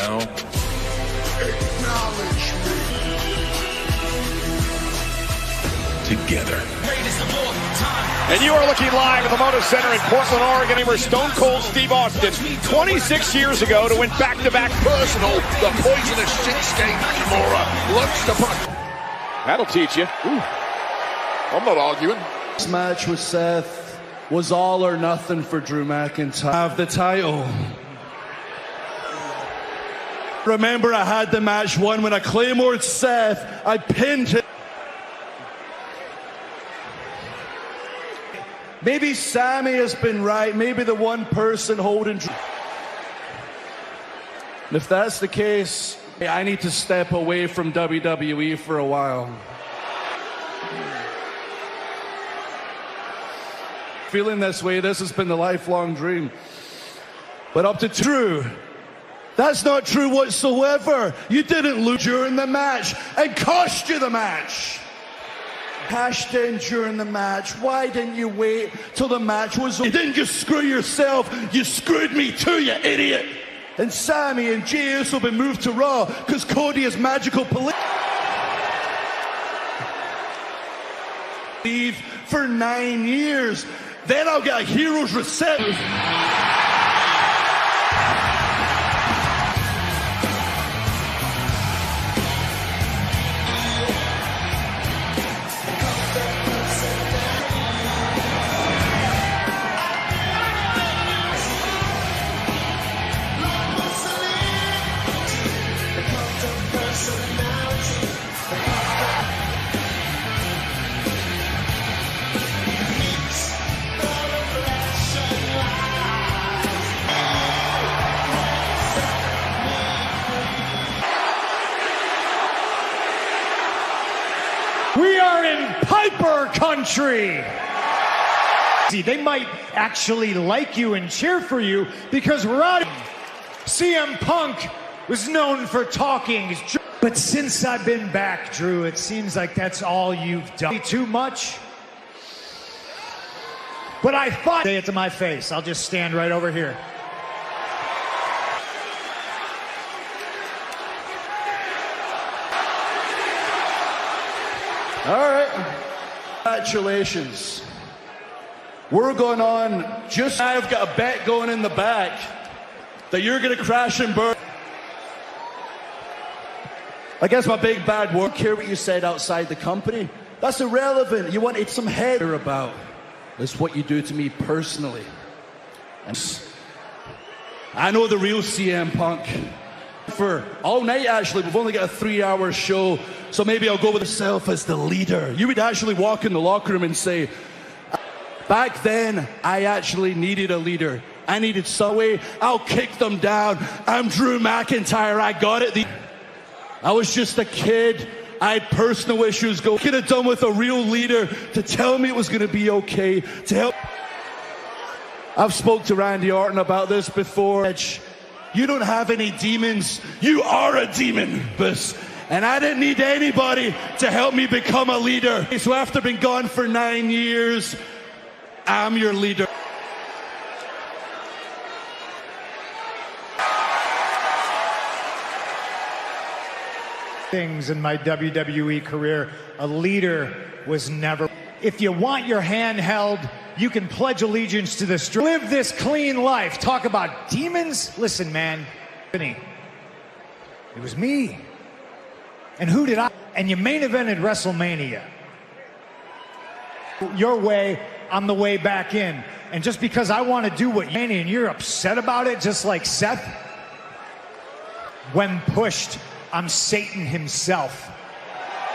now. Acknowledge me. Together. And you are looking live at the Moda Center in Portland, Oregon, where Stone Cold Steve Austin, 26 years ago, to win back-to-back Personal, the poisonous six-game Kimura. Looks to put. That'll teach you. Ooh. I'm not arguing. This match with Seth was all or nothing for Drew McIntyre. Have the title. Remember, I had the match won when I claymored Seth. I pinned him. Maybe Sammy has been right. Maybe the one person holding Drew. And if that's the case, I need to step away from WWE for a while. Feeling this way, this has been the lifelong dream. But up to Drew, that's not true whatsoever. You didn't lose during the match and cost you the match. Cashed in during the match. Why didn't you wait till the match was over? You didn't just screw yourself, you screwed me too, you idiot. And Sammy and Jey Uso have been moved to Raw because Cody is magical police. Leave for 9 years. Then I'll get a hero's reception. We are in Piper country. They might actually like you and cheer for you because CM Punk was known for talking. But since I've been back, Drew, it seems like that's all you've done. Too much. But I thought... Say it to my face. I'll just stand right over here. All right. Congratulations. We're going on. I've got a bet going in the back that you're going to crash and burn. I guess my big bad word. I don't care what you said outside the company. That's irrelevant. You wanted some head about. It's what you do to me personally. And I know the real CM Punk. For all night, actually, we've only got a 3-hour show, so maybe I'll go with myself as the leader. You would actually walk in the locker room and say, back then, I actually needed a leader. I needed Subway. I'll kick them down. I'm Drew McIntyre. I got it. I was just a kid. I had personal issues. Could have done with a real leader to tell me it was going to be okay, to help. I've spoke to Randy Orton about this before. You don't have any demons. You are a demon, boss. And I didn't need anybody to help me become a leader. So after being gone for 9 years, I'm your leader. Things in my WWE career, a leader was never. If you want your hand held, you can pledge allegiance to this. Live this clean life. Talk about demons. Listen, man. It was me. And who did I? And you main evented WrestleMania. Your way, I'm the way back in. And just because I want to do what you and you're upset about it, just like Seth, when pushed, I'm Satan himself.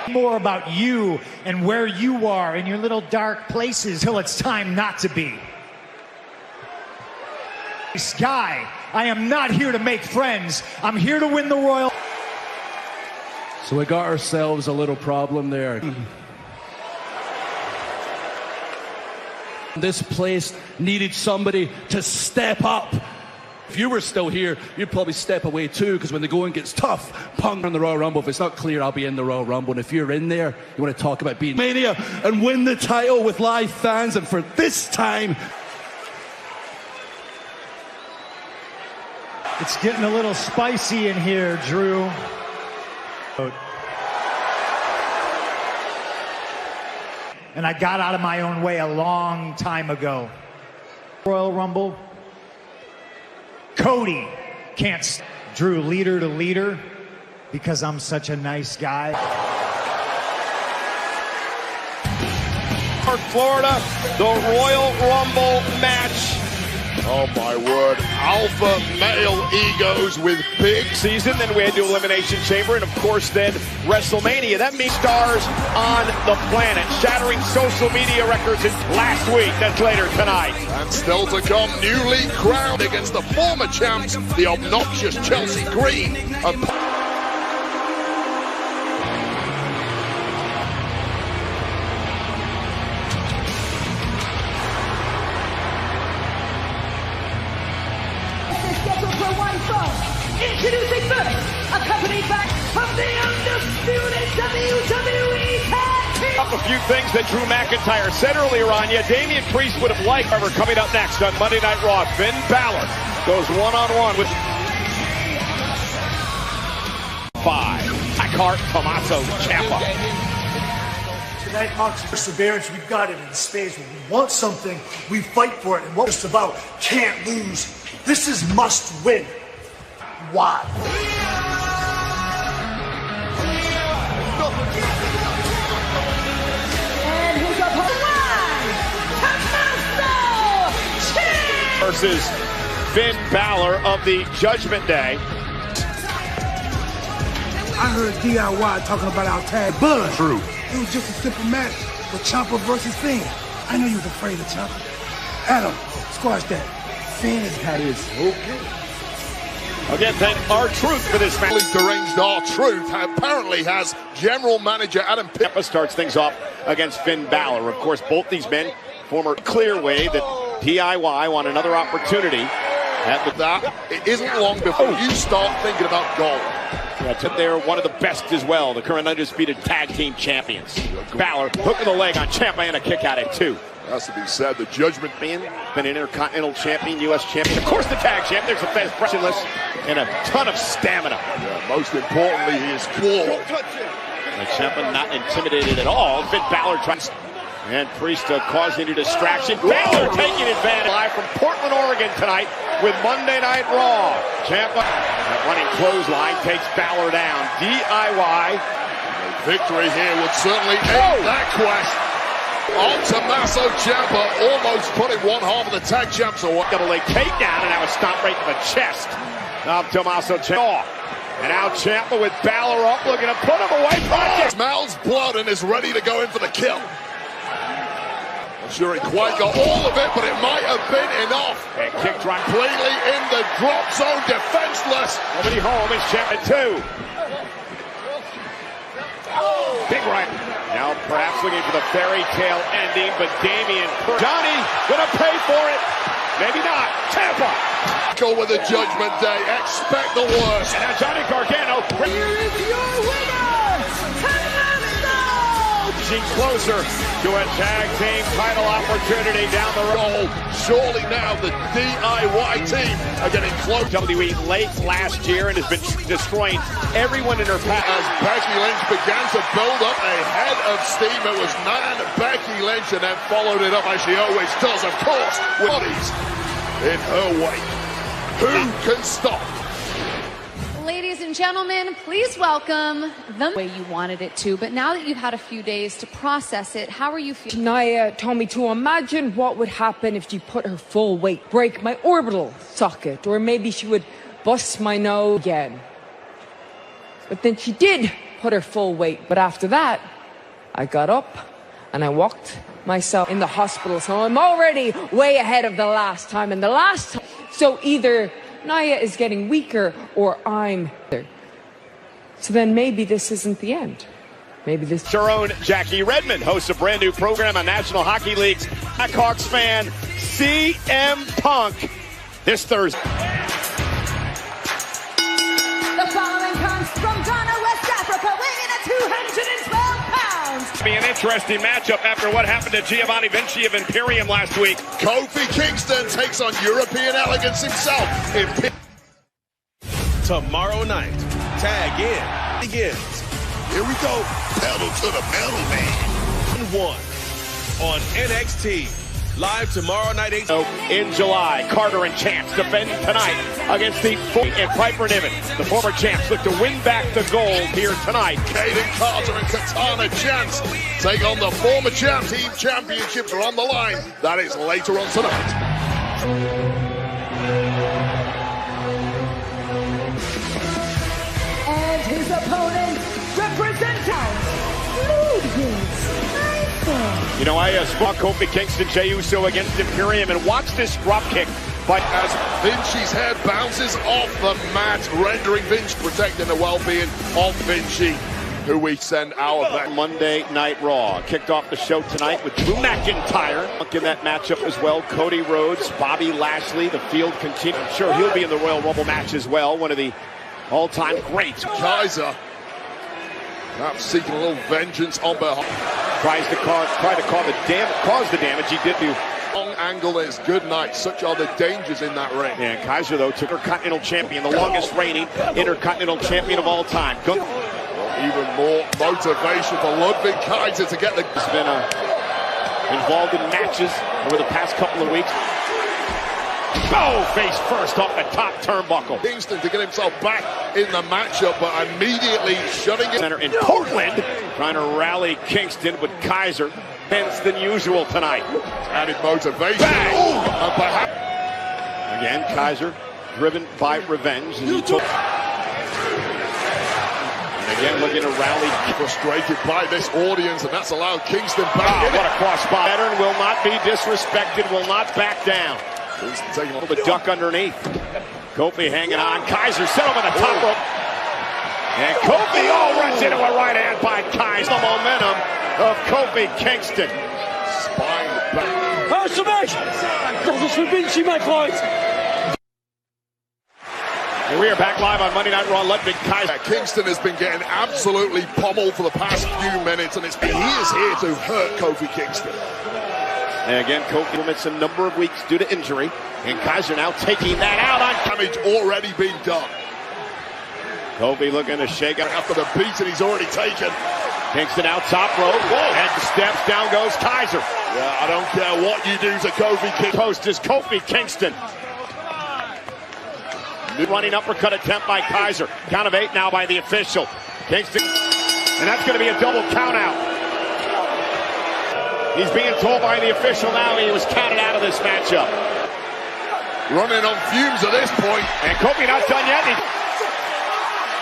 More about you and where you are in your little dark places till it's time not to be. This guy, I am not here to make friends. I'm here to win the Royal. So we got ourselves a little problem there. This place needed somebody to step up. If you were still here, you'd probably step away too, because when the going gets tough, Punk in the Royal Rumble. If it's not clear, I'll be in the Royal Rumble. And if you're in there, you want to talk about being Mania and win the title with live fans. And for this time, It's getting a little spicy in here, Drew. And I got out of my own way a long time ago. Royal Rumble. Cody can't. Drew, leader to leader, because I'm such a nice guy. Florida, the Royal Rumble match. Oh my word, alpha male egos with big Season, then we had to Elimination Chamber, and of course then WrestleMania. That means stars on the planet, shattering social media records last week. That's later tonight. And still to come, newly crowned against the former champs, the obnoxious Chelsea Green. Introducing first, accompanied by from the undisputed WWE Tag Team. Up a few things that Drew McIntyre said earlier on. Yeah, Damian Priest would have liked. However, coming up next on Monday Night Raw, Finn Balor goes one-on-one with 5. Blackheart, Tommaso Ciampa. Tonight marks perseverance. We've got it in spades. When we want something, we fight for it. And what it's about, can't lose. This is must win. Why? And his opponent, Tommaso Ciampa versus Finn Balor of the Judgment Day. I heard DIY talking about our tag bud. True. It was just a simple match with Ciampa versus Finn. I knew you was afraid of Ciampa. Adam, squash that. Finn has had his okay. Again, thank R-Truth for this match. Deranged R-Truth apparently has General Manager Adam Ciampa starts things off against Finn Balor. Of course, both these men, former Clearway, that DIY want another opportunity. At that, it isn't long before you start thinking about gold. Yeah, they're one of the best as well, the current undisputed tag team champions. Balor hook of the leg on Ciampa and a kick out at 2. Has to be said, the Judgment Man, been an Intercontinental Champion, U.S. Champion, of course the tag champ. There's a fast pressionless and a ton of stamina. Yeah, most importantly, he is cool. And Ciampa not intimidated at all. Finn Balor tries, and Priest causing a distraction. Balor taking advantage. Live from Portland, Oregon tonight with Monday Night Raw. Ciampa, that running clothesline takes Balor down. DIY. Victory here would certainly end that quest. On Tommaso Ciampa, almost putting one half of the tag champs away. Got a leg takedown, and now a stomp right in the chest of Tommaso Ciampa. And now Ciampa with Balor up, looking to put him away. Smells blood and is ready to go in for the kill. I'm sure he quite got all of it, but it might have been enough. And kick drop completely in the drop zone, defenseless. Nobody home is Ciampa 2. Big right. Now perhaps looking for the fairy tale ending, but Damian Johnny gonna pay for it. Maybe not. Ciampa. Go with the Judgment Day. Expect the worst. And now Johnny Gargano. Here is your winner, Tommaso. Inching closer to a tag team title opportunity down the road. Surely now the DIY team are getting close. WWE late last year and has been destroying everyone in her path. As Becky Lynch began to build up a head of steam, it was not Becky Lynch, and then followed it up as she always does, of course, with bodies in her wake. Who can stop? Ladies and gentlemen, please welcome the way you wanted it to, but now that you've had a few days to process it, how are you feeling? Nia told me to imagine what would happen if she put her full weight, break my orbital socket, or maybe she would bust my nose again. But then she did put her full weight, but after that, I got up and I walked myself in the hospital, so I'm already way ahead of the last time, and the last time, so either Nia is getting weaker or I'm there. So then maybe this isn't the end. Maybe this. Your own Jackie Redmond hosts a brand new program on National Hockey League's Blackhawks fan, CM Punk, this Thursday. The following comes from Ghana, West Africa, weighing in at 212 pounds. Be an interesting matchup after what happened to Giovanni Vinci of Imperium last week. Kofi Kingston takes on European elegance himself. tomorrow night. Tag in begins. Here we go. Pedal to the metal, man. 1 on NXT. Live tomorrow night, 8. In July, Carter and Chance defend tonight against the and Piper Niven. The former champs look to win back the gold here tonight. Caden Carter and Katana Chance take on the former champ. Team championships are on the line. That is later on tonight. And his opponent represents Ludwig Kaiser. You know, I spot Kofi Kingston, Jey Uso against Imperium, and watch this drop kick. But as Vinci's head bounces off the mat, rendering Vinci, protecting the well-being of Vinci, who we send our back. Monday Night Raw kicked off the show tonight with Drew McIntyre in that matchup as well. Cody Rhodes, Bobby Lashley. The field continues. I'm sure he'll be in the Royal Rumble match as well. One of the all-time greats. Kaiser, perhaps seeking a little vengeance on behalf. Tries to cause the damage he did to. Long angle is good night. Such are the dangers in that ring. And Kaiser, though, took Intercontinental Champion, the longest reigning Intercontinental Champion of all time. Even more motivation for Ludwig Kaiser to get the... He's been involved in matches over the past couple of weeks. Oh, face first off the top turnbuckle. Kingston to get himself back in the matchup, but immediately shutting it. Center in Portland, trying to rally Kingston, but Kaiser bends than usual tonight. Added motivation. Bang! Again, Kaiser driven by revenge. And again, looking to rally. Frustrated by this audience, and that's allowed Kingston back. What a cross spot. Veteran will not be disrespected, will not back down. Taking a little duck underneath. Kofi hanging on. Kaiser set him on the top rope. And Kofi runs into a right hand by Kaiser. The momentum of Kofi Kingston. Spine back. Das ist für Vinci, my friend. And we are back live on Monday Night Raw. Ludwig Kaiser. Kingston has been getting absolutely pummeled for the past few minutes, and he is here to hurt Kofi Kingston. And again, Kofi missed a number of weeks due to injury. And Kaiser now taking that out on damage already been done. Kofi looking to shake it after the beating he's already taken. Kingston out top rope. And steps down goes Kaiser. Yeah, I don't care what you do to Kofi Kingston. Post is Kofi Kingston. New running uppercut attempt by Kaiser. Count of 8 now by the official. Kingston. And that's going to be a double count out. He's being told by the official now he was counted out of this matchup. Running on fumes at this point. And Kofi not done yet.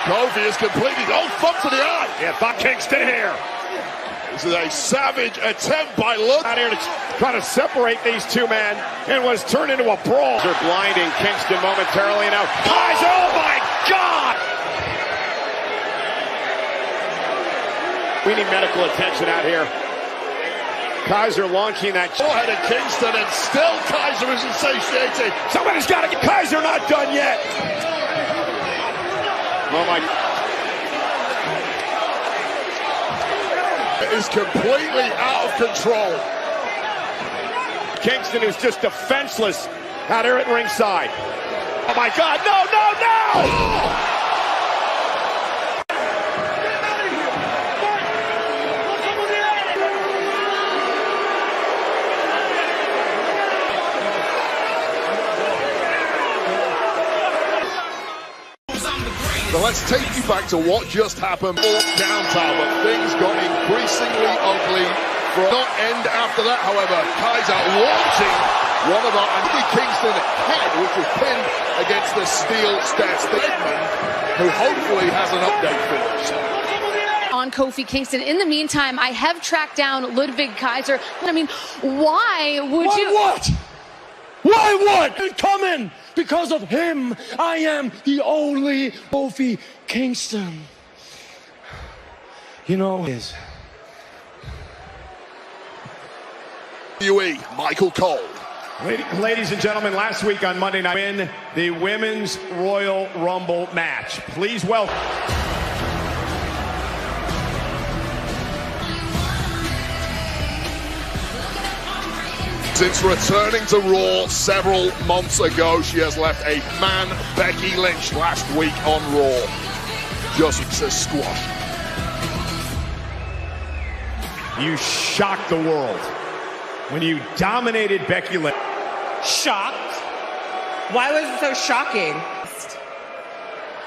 Kofi is completed. Oh, thump to the eye. Yeah, thought Kingston here. This is a savage attempt by Ludwig. Out here to try to separate these two men and was turned into a brawl. They're blinding Kingston momentarily now. Kaiser, oh my God! We need medical attention out here. Kaiser launching that forehead at Kingston, and still Kaiser is insatiated. Somebody's got to get Kaiser not done yet. Oh my. It is completely out of control. Kingston is just defenseless out here at ringside. Oh my God, no, no, no! Oh! So let's take you back to what just happened. Downtown, but things got increasingly ugly. From not end after that, however, Kaiser launching one of our Anthony Kingston head, which was pinned against the steel steps. Edmund, who hopefully has an update for us. On Kofi Kingston. In the meantime, I have tracked down Ludwig Kaiser. I mean, why would you? What? Why what? It's coming! Because of him, I am the only Kofi Kingston. You know his. Michael Cole. Ladies and gentlemen, last week on Monday Night, win the Women's Royal Rumble match. Please welcome. Since returning to Raw several months ago, she has left a man, Becky Lynch, last week on Raw. Just says squash. You shocked the world when you dominated Becky Lynch. Shocked? Why was it so shocking?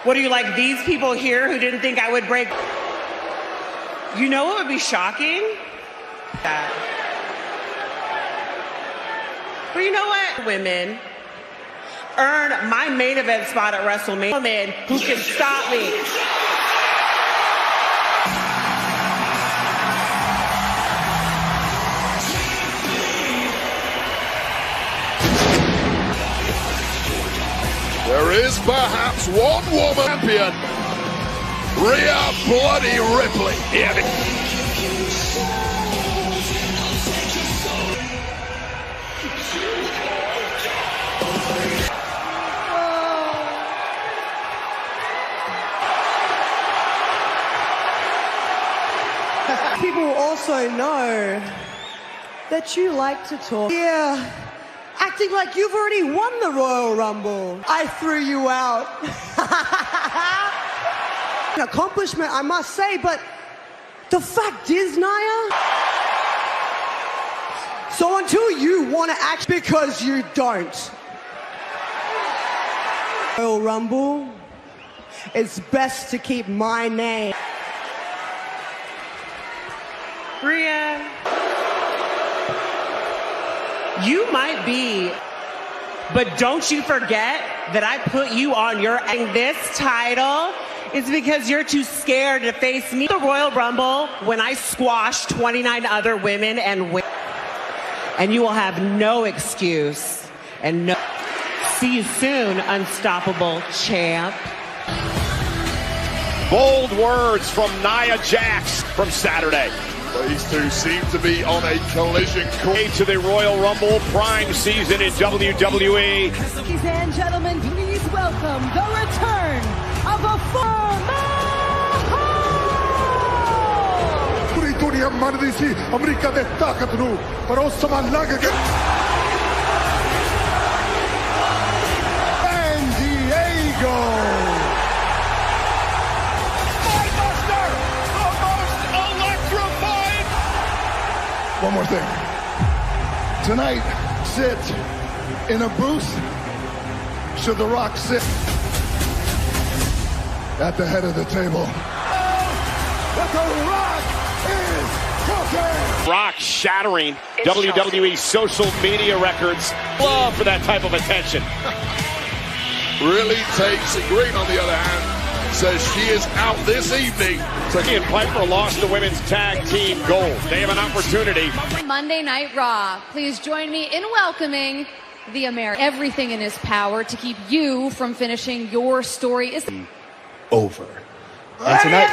What are you, like these people here who didn't think I would break? You know what would be shocking? That. But you know what? Women earn my main event spot at WrestleMania. Women who can stop me. There is perhaps one woman champion, Rhea Bloody Ripley. People also know that you like to talk. Yeah. Acting like you've already won the Royal Rumble. I threw you out. An accomplishment, I must say, but the fact is, Nia, so until you want to act, because you don't, Royal Rumble, it's best to keep my name. Rhea, you might be, but don't you forget that I put you on your, and this title is because you're too scared to face me. The Royal Rumble, when I squash 29 other women and win, and you will have no excuse and no. See you soon, unstoppable champ. Bold words from Nia Jax from Saturday. These two seem to be on a collision course to the Royal Rumble prime season in WWE. Ladies and gentlemen, please welcome the return of a former पूरी दुनिया मन दी सी America दे ताकत नू पर उस समय लग गया San Diego One more thing. Tonight, sit in a booth. Should The Rock sit at the head of the table? But The Rock is cooking! Rock shattering WWE social media records. Love for that type of attention. really takes it. Green, on the other hand, says she is out this evening. And Piper lost the women's tag team gold. They have an opportunity. Monday Night Raw. Please join me in welcoming the American. Everything in his power to keep you from finishing your story is over. And tonight,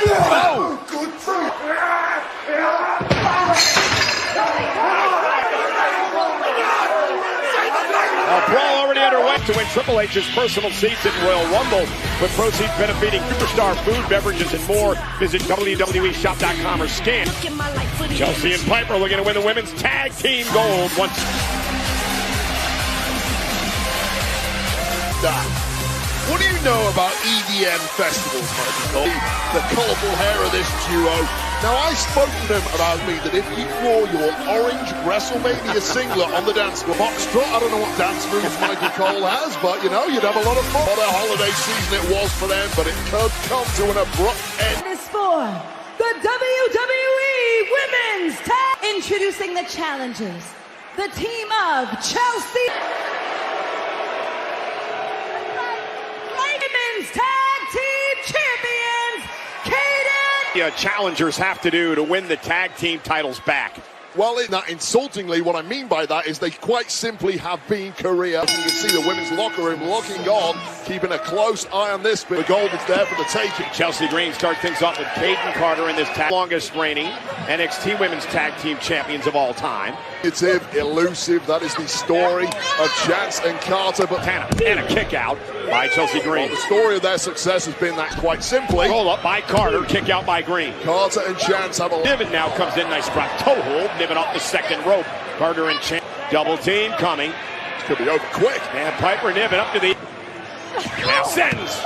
a brawl already underway to win Triple H's personal seats in Royal Rumble, with proceeds benefiting Superstar food, beverages, and more. Visit WWEshop.com or scan. Chelsea and Piper looking to win the women's tag team gold once. What do you know about EDM festivals, Michael? The colourful hair of this duo. Now, I spoke to them about me that if you wore your orange WrestleMania singlet on the dance floor, Foxtrot, I don't know what dance moves Michael Cole has, but, you know, you'd have a lot of fun. What a holiday season it was for them, but it could come to an abrupt end. This for the WWE Women's Tag. Introducing the challengers, the team of Chelsea. Women's Tag Team Champions, Kaden. Challengers have to do to win the tag team titles back. Well, insultingly, what I mean by that is they quite simply have been career. You can see the women's locker room looking on, keeping a close eye on this, but the gold is there for the taking. Chelsea Green starts things off with Kaden Carter in this longest reigning NXT Women's Tag Team Champions of all time. It's elusive. That is the story of Chance and Carter. But and a kick out by Chelsea Green. Well, the story of their success has been that quite simply. Roll up by Carter, kick out by Green. Carter and Chance have a... Niven now comes in, nice drop toe hold. Niven off the second rope. Carter and Chance. Double team coming. This could be over quick. And Piper Niven up to the... Now sends.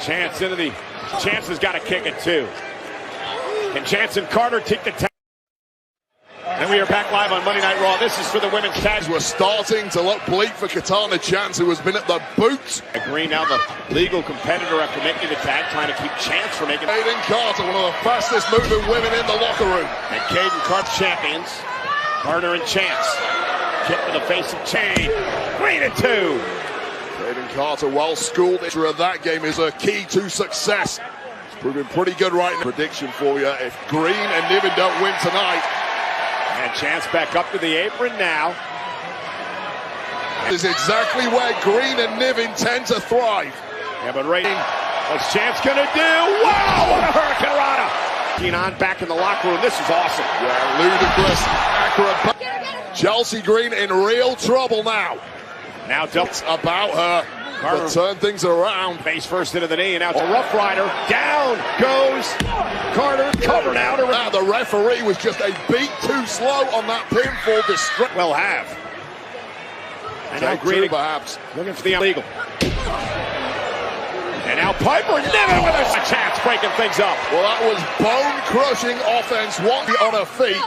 Chance into the... Chance has got to kick it too. And Chance and Carter take the tag. And we are back live on Monday Night Raw. This is for the women's tag. We're starting to look bleak for Katana Chance, who has been at the boot. Green now the legal competitor after making the tag, trying to keep Chance from making it. Kaden Carter, one of the fastest moving women in the locker room. And Kaden Carter champions. Carter and Chance. Kick to the face of Chain. 3-2. Kaden Carter, well schooled. Of that game is a key to success. It's proving pretty good right now. Prediction for you: if Green and Niven don't win tonight. And Chance back up to the apron now. This is exactly where Green and Niven tend to thrive. Yeah, but Rating, what's Chance gonna do? Wow, what a Hurricane Rana! On back in the locker room. This is awesome. Yeah, ludicrous, acrobat. Chelsea Green in real trouble now. Now it's about her. Carter to turn things around. Face first into the knee, and now it's a Rough Rider. Down goes Carter. Cover now. The referee was just a beat too slow on that pinfall. Well have. And now Green perhaps looking for the illegal. And now Piper Niven with a chance, breaking things up. Well, that was bone-crushing offense. One on her feet.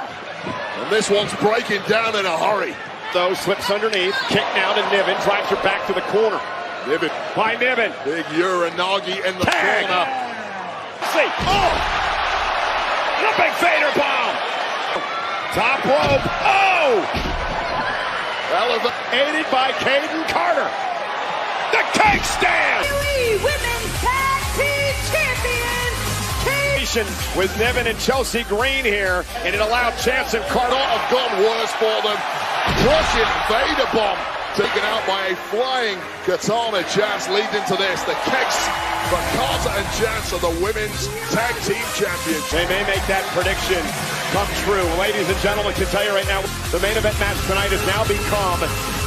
And this one's breaking down in a hurry. Though slips underneath. Kick now to Niven. Drives her back to the corner. Niven. By Niven. Big Uranagi in the corner. See. Oh! And a big fader bomb. Top rope. Oh! Elevated by Kaden Carter. The cake stand. Women's Tag Team Champions. With Niven and Chelsea Green here, and it allowed Chance and Carter have gone worse for them. Crushing Vader bomb taken out by a flying Katana Chance. Lead into this. The kicks for Carter and Chance are the women's tag team champions. They may make that prediction come true. Ladies and gentlemen, I can tell you right now, the main event match tonight has now become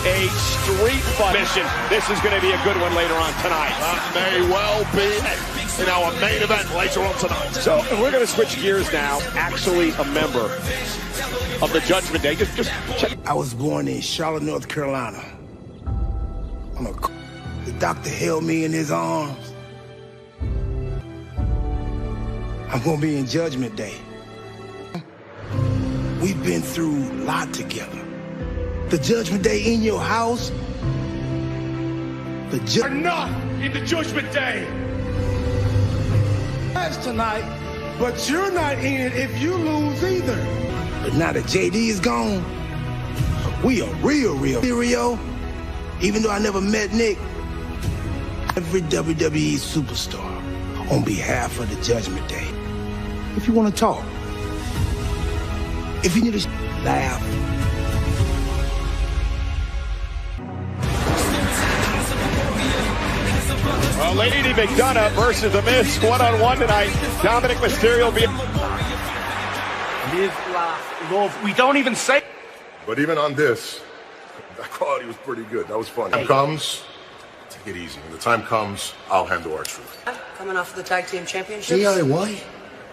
a street fight mission. This is going to be a good one later on tonight. That may well be in our main event later on tonight. So we're going to switch gears now. Actually a member of the Judgment Day. Just check. I was born in Charlotte, North Carolina. The doctor held me in his arms. I'm gonna be in Judgment Day. We've been through a lot together. The Judgment Day in your house. You're not in the Judgment Day. That's tonight, but you're not in it if you lose either. But now that JD is gone, we are real Rio. Even though I never met Nick, every WWE superstar on behalf of the Judgment Day. If you want to talk, if you need to laugh, well, Lady McDonough versus The Miz, one-on-one tonight. Dominic Mysterio will be... Live, laugh, love. We don't even say... But even on this, that quality was pretty good. That was fun. When the time comes, take it easy. When the time comes, I'll handle our truth. Coming off of the Tag Team Championships. DIY?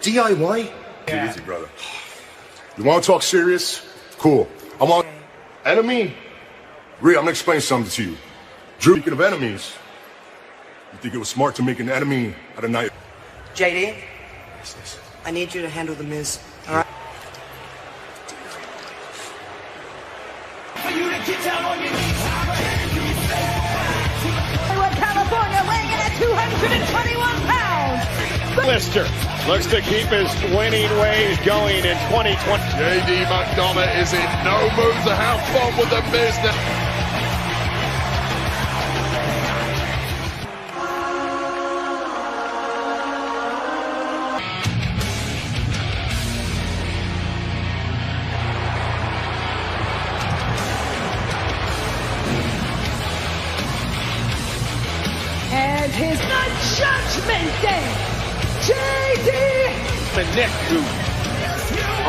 DIY? Take it easy, brother. You want to talk serious? Cool. I'm on enemy. Rhea, I'm going to explain something to you. Drew, speaking of enemies, you think it was smart to make an enemy out of night? JD, I need you to handle The Miz, all right? For you to get down on your knees. California, weighing in at 221 pounds. Lister looks to keep his winning ways going in 2020. JD McDonough is in no mood to have fun with The Miz now. And his Judgment Day, JD. And Nick, who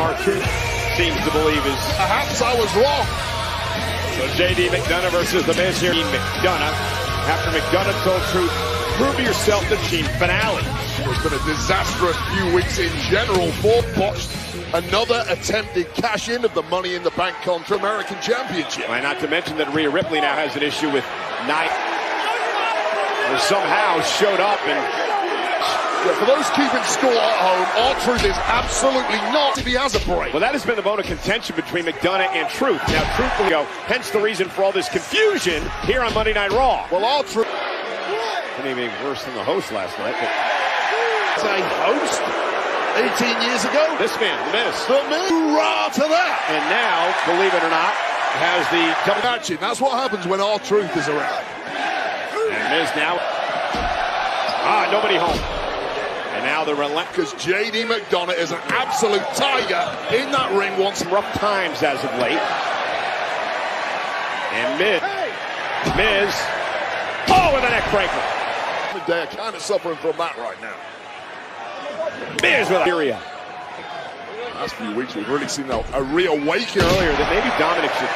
R-Truth seems to believe is... Perhaps I was wrong. So JD McDonough versus The Miz here. McDonough, after McDonough told Truth Prove yourself the team finale. It's been a disastrous few weeks in general for botched. Another attempted cash-in of the Money in the Bank Contra American Championship. Well, not to mention that Rhea Ripley now has an issue with Nia, who somehow showed up and... Yeah, for those keeping score at home, R-Truth is absolutely not if he has a break. Well, that has been the bone of contention between McDonough and Truth. Now, Truth will go, hence the reason for all this confusion here on Monday Night Raw. Well, R-Truth... Didn't even worse than the host last night. But... It's a host 18 years ago. This man, The Miz. The Miz. Hoorah to that. And now, believe it or not, has the double matching. That's what happens when R-Truth is around. And Miz now. Nobody home. And now the relentless JD McDonough is an absolute tiger in that ring. Won some rough times as of late. And Miz. Oh, with a neck breaker. They're kind of suffering from that right now. Miz with Syria. Last few weeks we've really seen a reawakening. Earlier that maybe Dominic should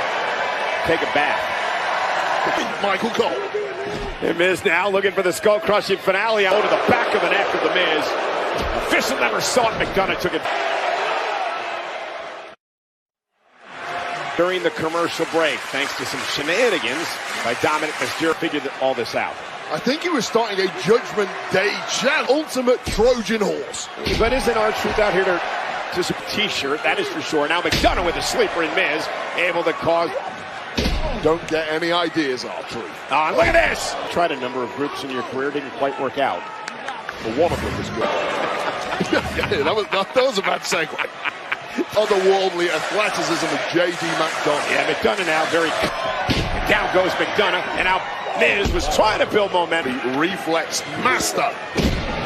take a bath. Michael Cole. And Miz now looking for the skull-crushing finale out to the back of the neck of the Miz. Official never saw it. McDonough took it. During the commercial break, thanks to some shenanigans by Dominic Mysterio, figured all this out. I think he was starting a Judgment Day chant. Ultimate Trojan horse. But isn't R-Truth out here to just a t-shirt? That is for sure. Now McDonough with a sleeper in Miz, able to cause... Don't get any ideas, R-Truth. Look at this! Tried a number of groups in your career, didn't quite work out. But one of them was good. Yeah, that was a bad segue. Otherworldly athleticism of JD McDonough. Yeah, McDonough now very... Down goes McDonough, and now Miz was trying to build momentum. The reflex master,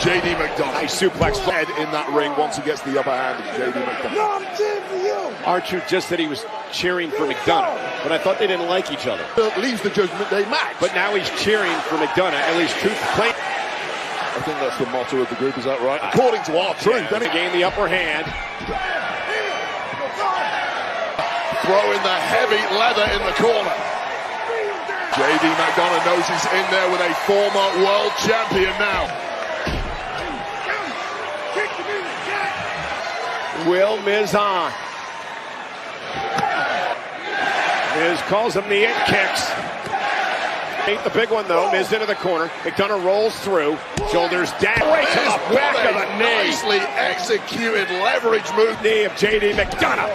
JD McDonough. Nice suplex head in that ring once he gets the upper hand of JD McDonough. No, I'm cheering for you. R-Truth just said he was cheering for McDonough, but I thought they didn't like each other. Leaves the Judgment Day match. But now he's cheering for McDonough, at least Truth playing. I think that's the motto of the group, is that right? According to R-Truth. Then he gained the upper hand. Throwing the heavy leather in the corner. JD McDonough knows he's in there with a former world champion now. Will Miz on. Miz calls him the it kicks. Ain't the big one though. Miz into the corner. McDonough rolls through. Shoulders down. Right to the back of the knee. Nicely executed leverage move. Knee of JD McDonough.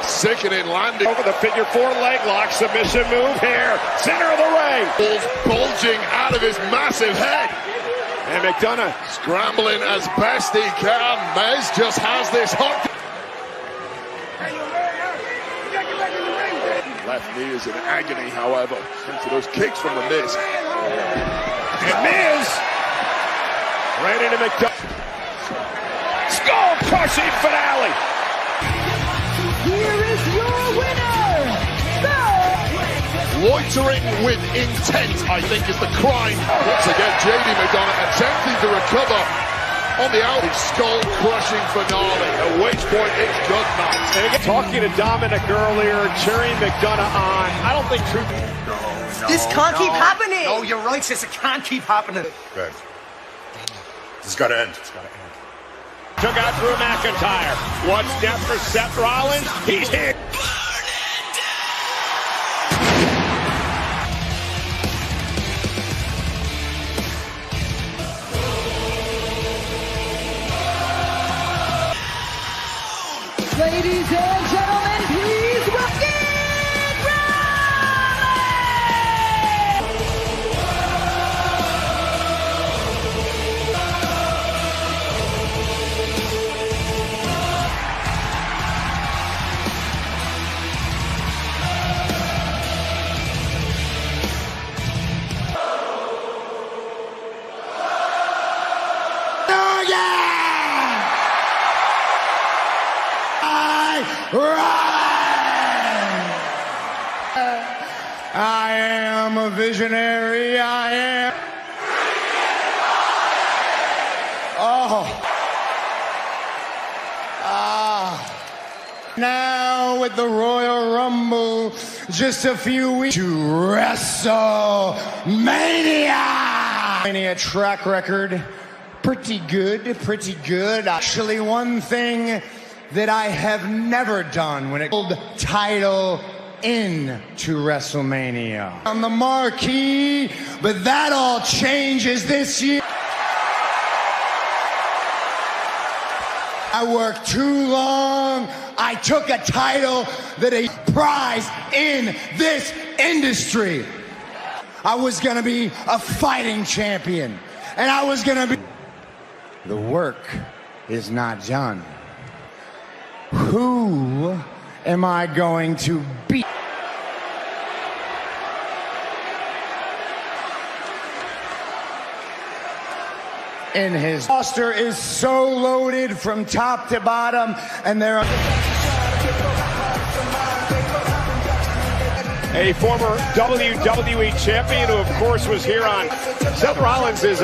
Sickening landing. Over the figure four leg lock. Submission move here. Center of the ring. Balls bulging out of his massive head. And McDonough scrambling as best he can. Miz just has this hot. Left knee is in agony, however, thanks to those kicks from the Miz. And Miz right into McDonough. Skull-crushing finale. Here is your winner, Loitering with intent, I think, is the crime. Once again, JD McDonough attempting to recover on the out. Skull-crushing finale, at which point it's good night. Talking to Dominic earlier, cheering McDonough on. I don't think Truth... This can't keep happening. No, you're right, sis. It can't keep happening. Okay. This has got to end. Took out Drew McIntyre. What's next for Seth Rollins? He's here. Ladies and gentlemen, please welcome I am a visionary, I am. Now with the Royal Rumble, just a few weeks to WrestleMania. A track record, pretty good. Actually, one thing that I have never done when it comes to title into WrestleMania on the marquee, but that all changes this year. I worked too long. I took a title that a prize in this industry. I was gonna be a fighting champion, and I was gonna be. The work is not done. Who am I going to beat? In his roster is so loaded from top to bottom, and there are a former WWE champion who, of course, was here on. Seth Rollins is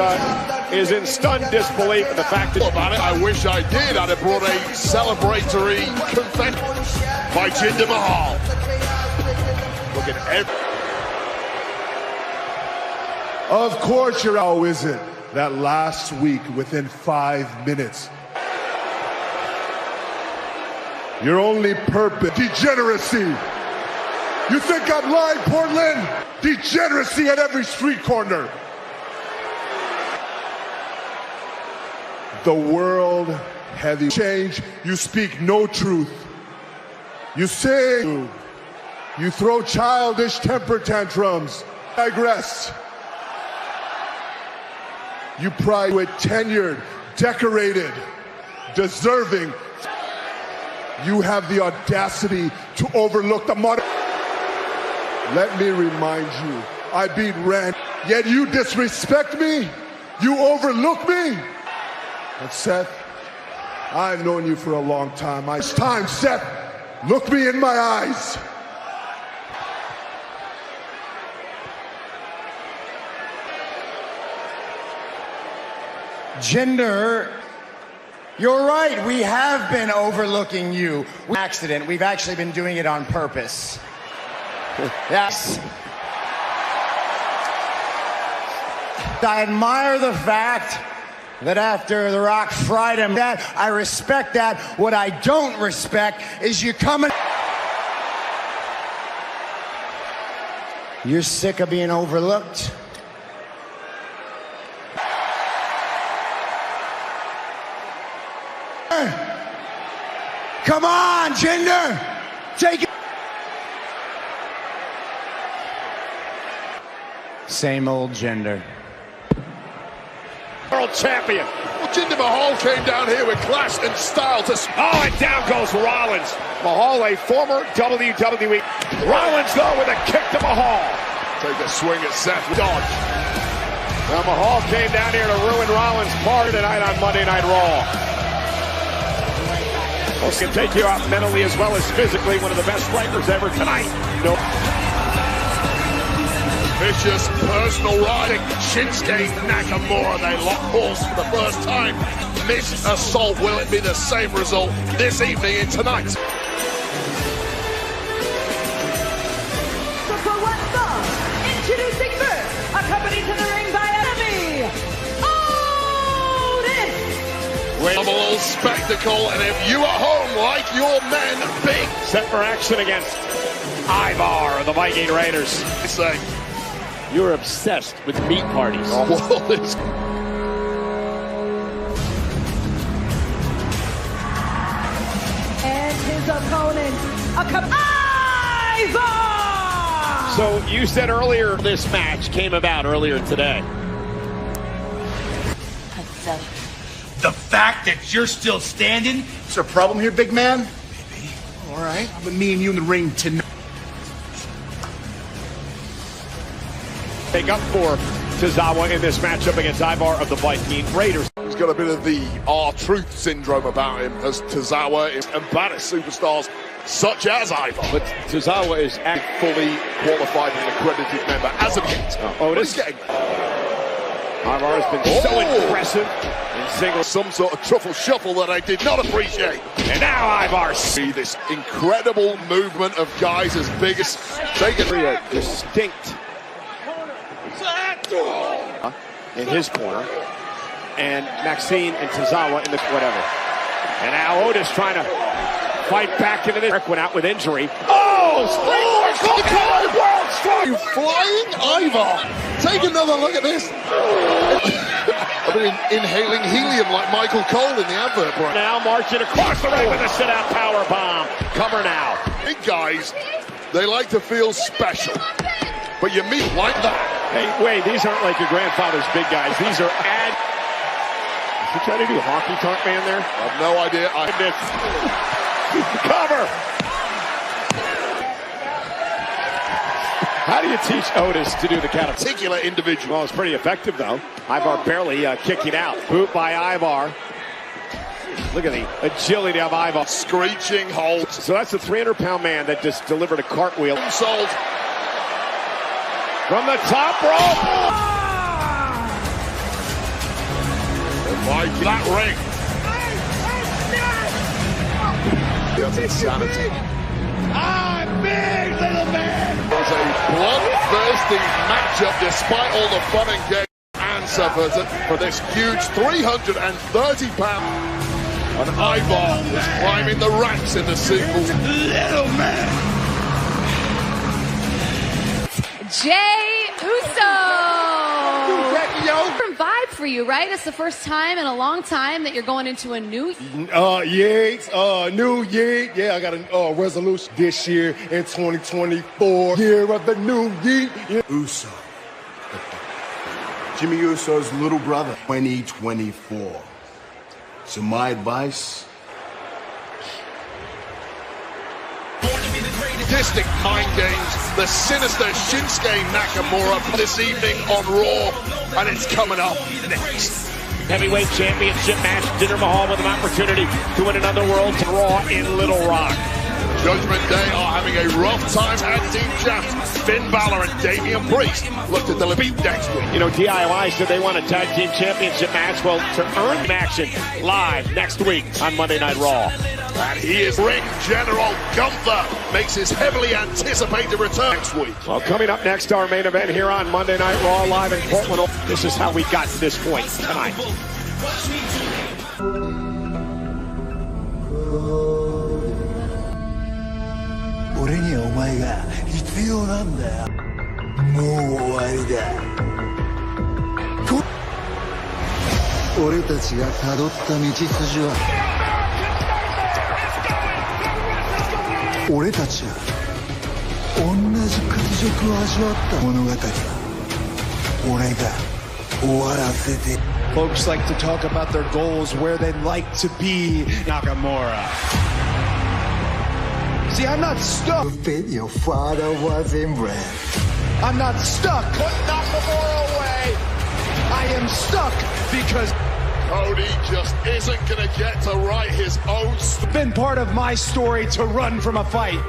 in stunned disbelief at the fact that about it. I wish I did. I'd have brought a celebratory confetti by Jinder Mahal. Look at every. Of course, you're. Oh, is it? That last week, within 5 minutes. Your only purpose, degeneracy. You think I'm lying, Portland? Degeneracy at every street corner. The world heavy change. You speak no truth. You sing. You throw childish temper tantrums. Digress. You pride with tenured, decorated, deserving. You have the audacity to overlook the modern. Let me remind you, I beat Randy, yet you disrespect me? You overlook me? But Seth, I've known you for a long time. It's time, Seth, look me in my eyes. Jinder, you're right. We have been overlooking you. Accident. We've actually been doing it on purpose. Yes. I admire the fact that after The Rock fried him, that I respect that. What I don't respect is you coming. You're sick of being overlooked? Come on, Jinder! Take it! Same old Jinder. World champion. Well, Jinder Mahal came down here with class and style to... Oh, and down goes Rollins. Mahal, a former WWE. Rollins, though, with a kick to Mahal. Take a swing at Seth. Dodge. Now, Mahal came down here to ruin Rollins' party tonight on Monday Night Raw. Can take you out mentally as well as physically. One of the best strikers ever tonight. No. Vicious personal riding. Shinsuke Nakamura. They lock horns for the first time. Miss assault. Will it be the same result this evening and tonight? So for one fall, introducing first, accompanied to the ring by enemy, A little spectacle, and if you at home like your men big. Set for action against Ivar of the Viking Raiders. Say, you're obsessed with meat parties. Oh, well, it's... and his opponent, Ivar! So you said earlier this match came about earlier today. The fact that you're still standing? Is there a problem here, big man? Maybe. All right. But me and you in the ring tonight. Take up for Tozawa in this matchup against Ivar of the Viking Raiders. He's got a bit of the R-Truth syndrome about him as Tozawa and baddest superstars such as Ivar. But Tozawa is fully qualified and accredited member as of yet. It is getting. Ivar has been so impressive in singles. Some sort of truffle shuffle that I did not appreciate. And now Ivar. See this incredible movement of guys as big as they can. Distinct. in his corner, and Maxine and Tozawa in the whatever. And now Otis trying to fight back into this. Rick went out with injury. Oh, You flying Ivar. Take another look at this. I've been inhaling helium like Michael Cole in the advert. Right now marching across the ring with a sit-out power bomb. Cover now. Big guys, they like to feel special. But you meet like that. Hey, wait, these aren't like your grandfather's big guys. These are Is he trying to do honky tonk man there? I have no idea. Cover. How do you teach Otis to do the count? Particular individual. Well, it's pretty effective, though. Ivar barely kicking out. Boot by Ivar. Look at the agility of Ivar. Screeching hold. So that's a 300-pound man that just delivered a cartwheel. Sold. From the top rope. Like that ring. That's insanity. Big little man. It was a bloodthirsty matchup despite all the fun and games. Answer for this huge 330-pound. And Ivar is climbing the ranks in the singles. Little man. Jey Uso. Different vibe for you, right? It's the first time in a long time that you're going into a new new year. Yeah, I got a resolution this year in 2024. Year of the new year. Uso. Jimmy Uso's little brother. 2024. So my advice. Sadistic mind games, the sinister Shinsuke Nakamura this evening on Raw, and it's coming up next. Heavyweight championship match, Jinder Mahal with an opportunity to win another World Raw in Little Rock. Judgment Day are having a rough time as team champs. Finn Balor and Damian Priest look to deliver next week. You know, DIY said they want a tag team championship match. Well, to earn action live next week on Monday Night Raw. And he is Ring General Gunther makes his heavily anticipated return next week. Well, coming up next, our main event here on Monday Night Raw live in Portland. This is how we got to this point tonight. Folks like to talk about their goals, where they'd like to be. Nakamura. See, I'm not stuck. Your father was inbred. I'm not stuck. Put Nakamura away. I am stuck because Cody just isn't going to get to write his own story. Been part of my story to run from a fight.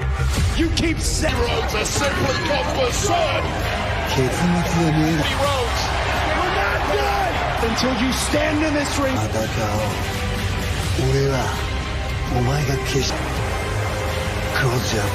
You keep saying roads are simply concerned. Roads. We're not done until you stand in this ring. Close up.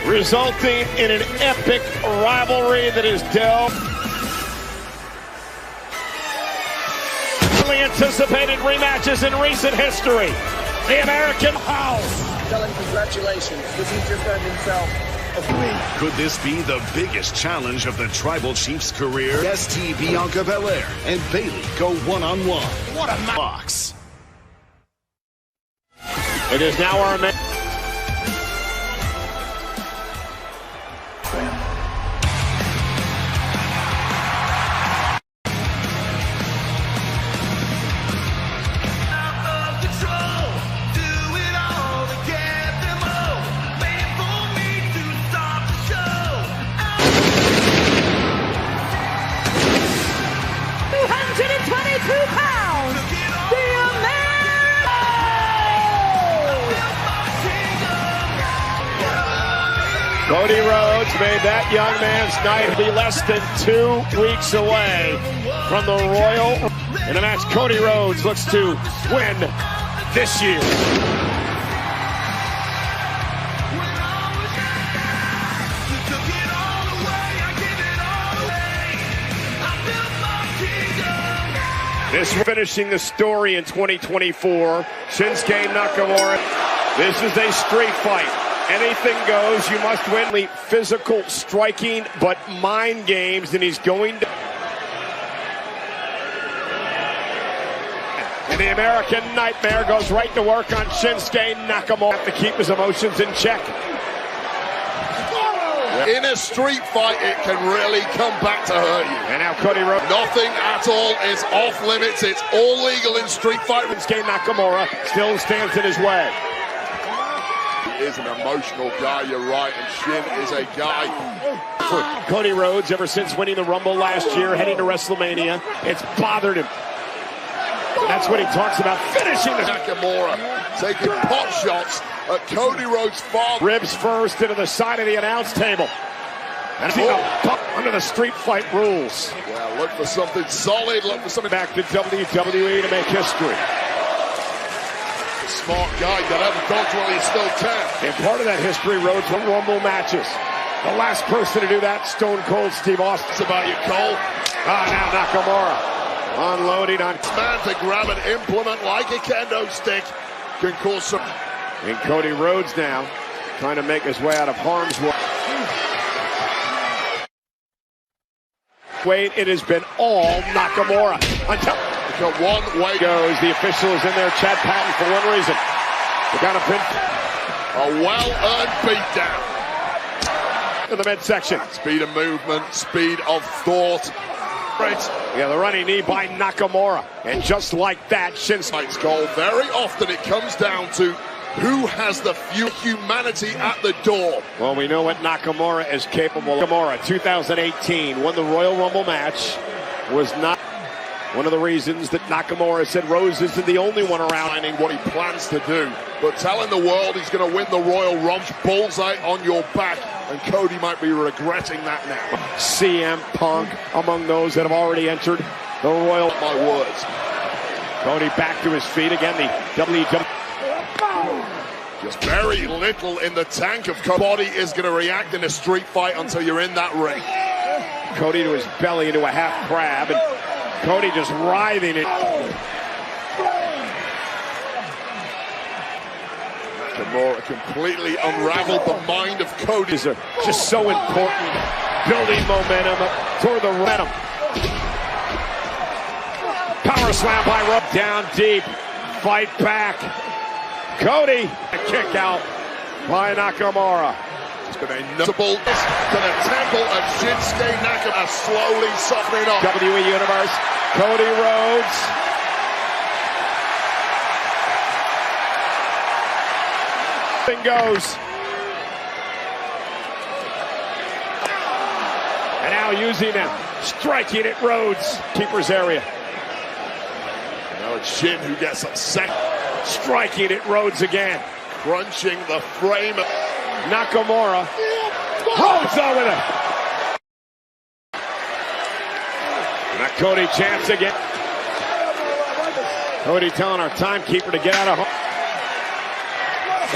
Resulting in an epic rivalry that is dealt. Anticipated rematches in recent history. The American House. Tell him congratulations. This is just earned himself. Could this be the biggest challenge of the Tribal Chief's career? ST Bianca Belair and Bayley go one-on-one. What a box. It is now our man. Cody Rhodes made that young man's night be less than 2 weeks away from the Royal. In a match Cody Rhodes looks to win this year. This finishing the story in 2024. Shinsuke Nakamura. This is a street fight. Anything goes. You must win. Physical striking, but mind games, and he's going to. And the American Nightmare goes right to work on Shinsuke Nakamura to keep his emotions in check. In a street fight, it can really come back to hurt you. And now Cody Rhodes. Nothing at all is off limits. It's all legal in street fight. Shinsuke Nakamura still stands in his way. He is an emotional guy, you're right, and Shin is a guy. For Cody Rhodes, ever since winning the Rumble last year, heading to WrestleMania, it's bothered him. That's what he talks about, finishing the Nakamura, taking pot shots at Cody Rhodes' father. Ribs first into the side of the announce table. And under the street fight rules. Yeah, look for something solid, look for something back to WWE to make history. Smart guy, got out of dodge while he's still 10. And part of that history, Rhodes won Rumble matches. The last person to do that, Stone Cold Steve Austin. It's about you, Cole. Now Nakamura unloading on. Man to grab an implement like a kendo stick can cause some. And Cody Rhodes now trying to make his way out of harm's way. Wait, it has been all Nakamura until. One way goes. The official is in there, Chad Patton, for one reason. They got a pin. A well-earned beatdown. In the midsection. Speed of movement, speed of thought. Right. Yeah, the running knee by Nakamura. And just like that, Shinsuke's goal. Very often it comes down to who has the few humanity at the door. Well, we know what Nakamura is capable of. Nakamura, 2018, won the Royal Rumble match. Was not one of the reasons that Nakamura said Rose isn't the only one around. What he plans to do, but telling the world he's going to win the Royal Rumble, bullseye on your back, and Cody might be regretting that now. CM Punk among those that have already entered the Royal. My words. Cody back to his feet again. The WWE. Just very little in the tank of Cody. Body is going to react in a street fight until you're in that ring. Cody to his belly into a half crab, and Cody just writhing it. Nakamura completely unraveled the mind of Cody. These are just so important. Building momentum toward the momentum. Power slam by Rhodes. Down deep. Fight back. Cody. A kick out by Nakamura. It's been a notable to the temple of Shinsuke Nakamura, slowly softening up. WWE Universe, Cody Rhodes. Thing goes. And now using him, striking at Rhodes. Keeper's area. Now it's Shin who gets upset. Striking at Rhodes again. Crunching the frame. Nakamura holds on with it. Now Cody chance again. Cody telling our timekeeper to get out of home.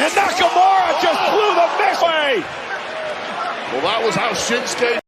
And Nakamura just blew the mix away. Well, that was how Shinsuke